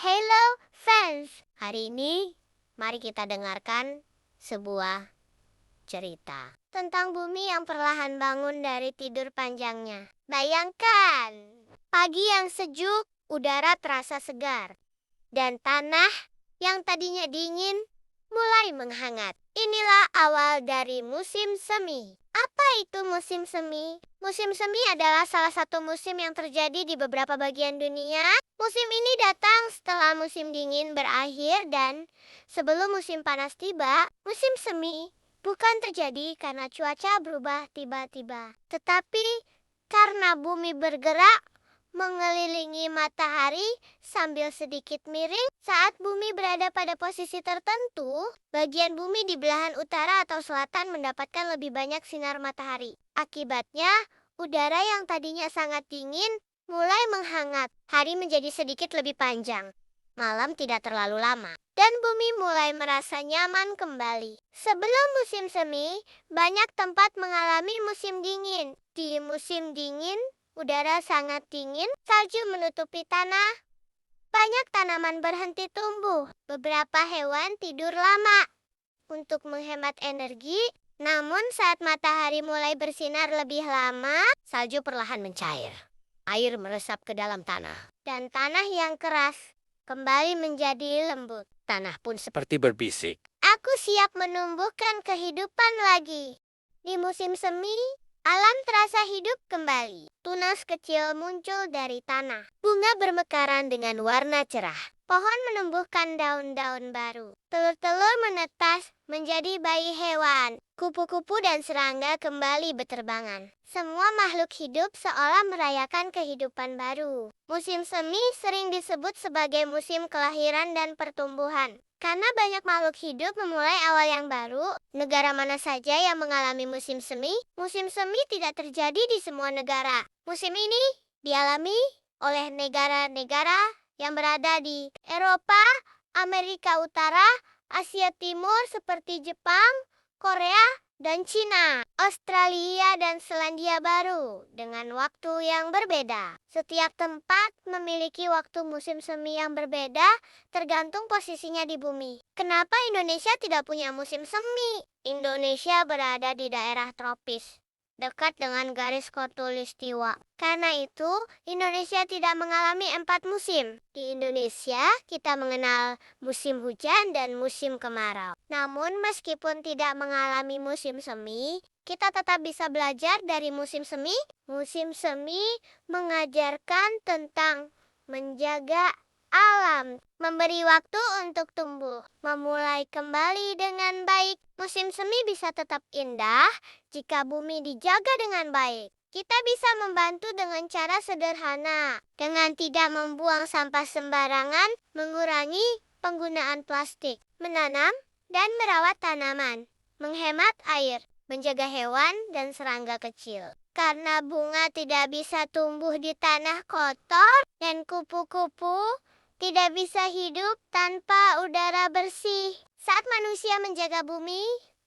Hello fans, hari ini mari kita dengarkan sebuah cerita tentang bumi yang perlahan bangun dari tidur panjangnya. Bayangkan, pagi yang sejuk, udara terasa segar, dan tanah yang tadinya dingin mulai menghangat. Inilah awal dari musim semi. Apa itu musim semi? Musim semi adalah salah satu musim yang terjadi di beberapa bagian dunia. Musim ini datang setelah musim dingin berakhir dan sebelum musim panas tiba. Musim semi bukan terjadi karena cuaca berubah tiba-tiba, tetapi karena bumi bergerak mengelilingi matahari sambil sedikit miring. Saat bumi berada pada posisi tertentu, bagian bumi di belahan utara atau selatan mendapatkan lebih banyak sinar matahari. Akibatnya, udara yang tadinya sangat dingin mulai menghangat. Hari menjadi sedikit lebih panjang. Malam tidak terlalu lama, dan bumi mulai merasa nyaman kembali. Sebelum musim semi, banyak tempat mengalami musim dingin. Di musim dingin, udara sangat dingin, salju menutupi tanah. Banyak tanaman berhenti tumbuh. Beberapa hewan tidur lama untuk menghemat energi. Namun saat matahari mulai bersinar lebih lama, salju perlahan mencair. Air meresap ke dalam tanah, dan tanah yang keras kembali menjadi lembut. Tanah pun seperti berbisik, "Aku siap menumbuhkan kehidupan lagi." Di musim semi, alam terasa hidup kembali. Tunas kecil muncul dari tanah. Bunga bermekaran dengan warna cerah. Pohon menumbuhkan daun-daun baru. Telur-telur menetas menjadi bayi hewan. Kupu-kupu dan serangga kembali berterbangan. Semua makhluk hidup seolah merayakan kehidupan baru. Musim semi sering disebut sebagai musim kelahiran dan pertumbuhan. Karena banyak makhluk hidup memulai awal yang baru. Negara mana saja yang mengalami musim semi? Musim semi tidak terjadi di semua negara. Musim ini dialami oleh negara-negara yang berada di Eropa, Amerika Utara, Asia Timur seperti Jepang, Korea, dan Cina. Australia dan Selandia Baru dengan waktu yang berbeda. Setiap tempat memiliki waktu musim semi yang berbeda tergantung posisinya di bumi. Kenapa Indonesia tidak punya musim semi? Indonesia berada di daerah tropis, dekat dengan garis khatulistiwa. Karena itu, Indonesia tidak mengalami 4 musim. Di Indonesia, kita mengenal musim hujan dan musim kemarau. Namun, meskipun tidak mengalami musim semi, kita tetap bisa belajar dari musim semi. Musim semi mengajarkan tentang menjaga alam, memberi waktu untuk tumbuh, memulai kembali dengan baik. Musim semi bisa tetap indah jika bumi dijaga dengan baik. Kita bisa membantu dengan cara sederhana, dengan tidak membuang sampah sembarangan, mengurangi penggunaan plastik, menanam dan merawat tanaman, menghemat air, menjaga hewan dan serangga kecil. Karena bunga tidak bisa tumbuh di tanah kotor dan kupu-kupu tidak bisa hidup tanpa udara bersih. Saat manusia menjaga bumi,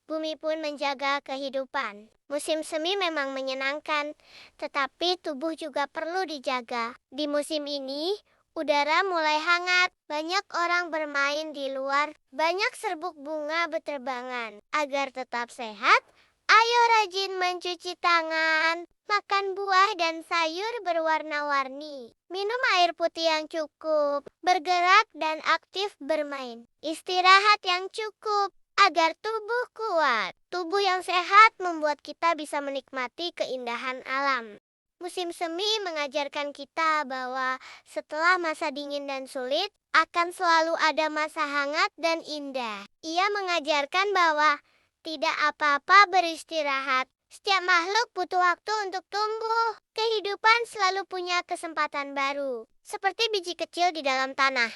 bumi pun menjaga kehidupan. Musim semi memang menyenangkan, tetapi tubuh juga perlu dijaga. Di musim ini, udara mulai hangat. Banyak orang bermain di luar, banyak serbuk bunga berterbangan. Agar tetap sehat, ayo rajin mencuci tangan, makan buah dan sayur berwarna-warni, minum air putih yang cukup, bergerak dan aktif bermain, istirahat yang cukup agar tubuh kuat. Tubuh yang sehat membuat kita bisa menikmati keindahan alam. Musim semi mengajarkan kita bahwa setelah masa dingin dan sulit, akan selalu ada masa hangat dan indah. Ia mengajarkan bahwa tidak apa-apa beristirahat. Setiap makhluk butuh waktu untuk tumbuh. Kehidupan selalu punya kesempatan baru. Seperti biji kecil di dalam tanah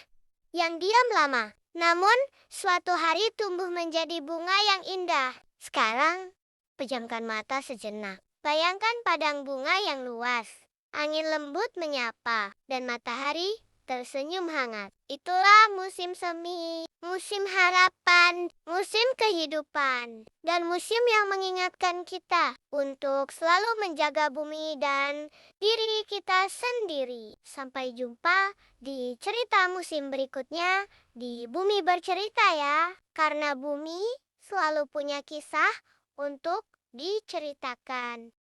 yang diam lama, namun suatu hari tumbuh menjadi bunga yang indah. Sekarang, pejamkan mata sejenak. Bayangkan padang bunga yang luas. Angin lembut menyapa, dan matahari tersenyum hangat. Itulah musim semi. musim harapan, musim kehidupan, dan musim yang mengingatkan kita untuk selalu menjaga bumi dan diri kita sendiri. Sampai jumpa di cerita musim berikutnya di Bumi Bercerita ya, karena bumi selalu punya kisah untuk diceritakan.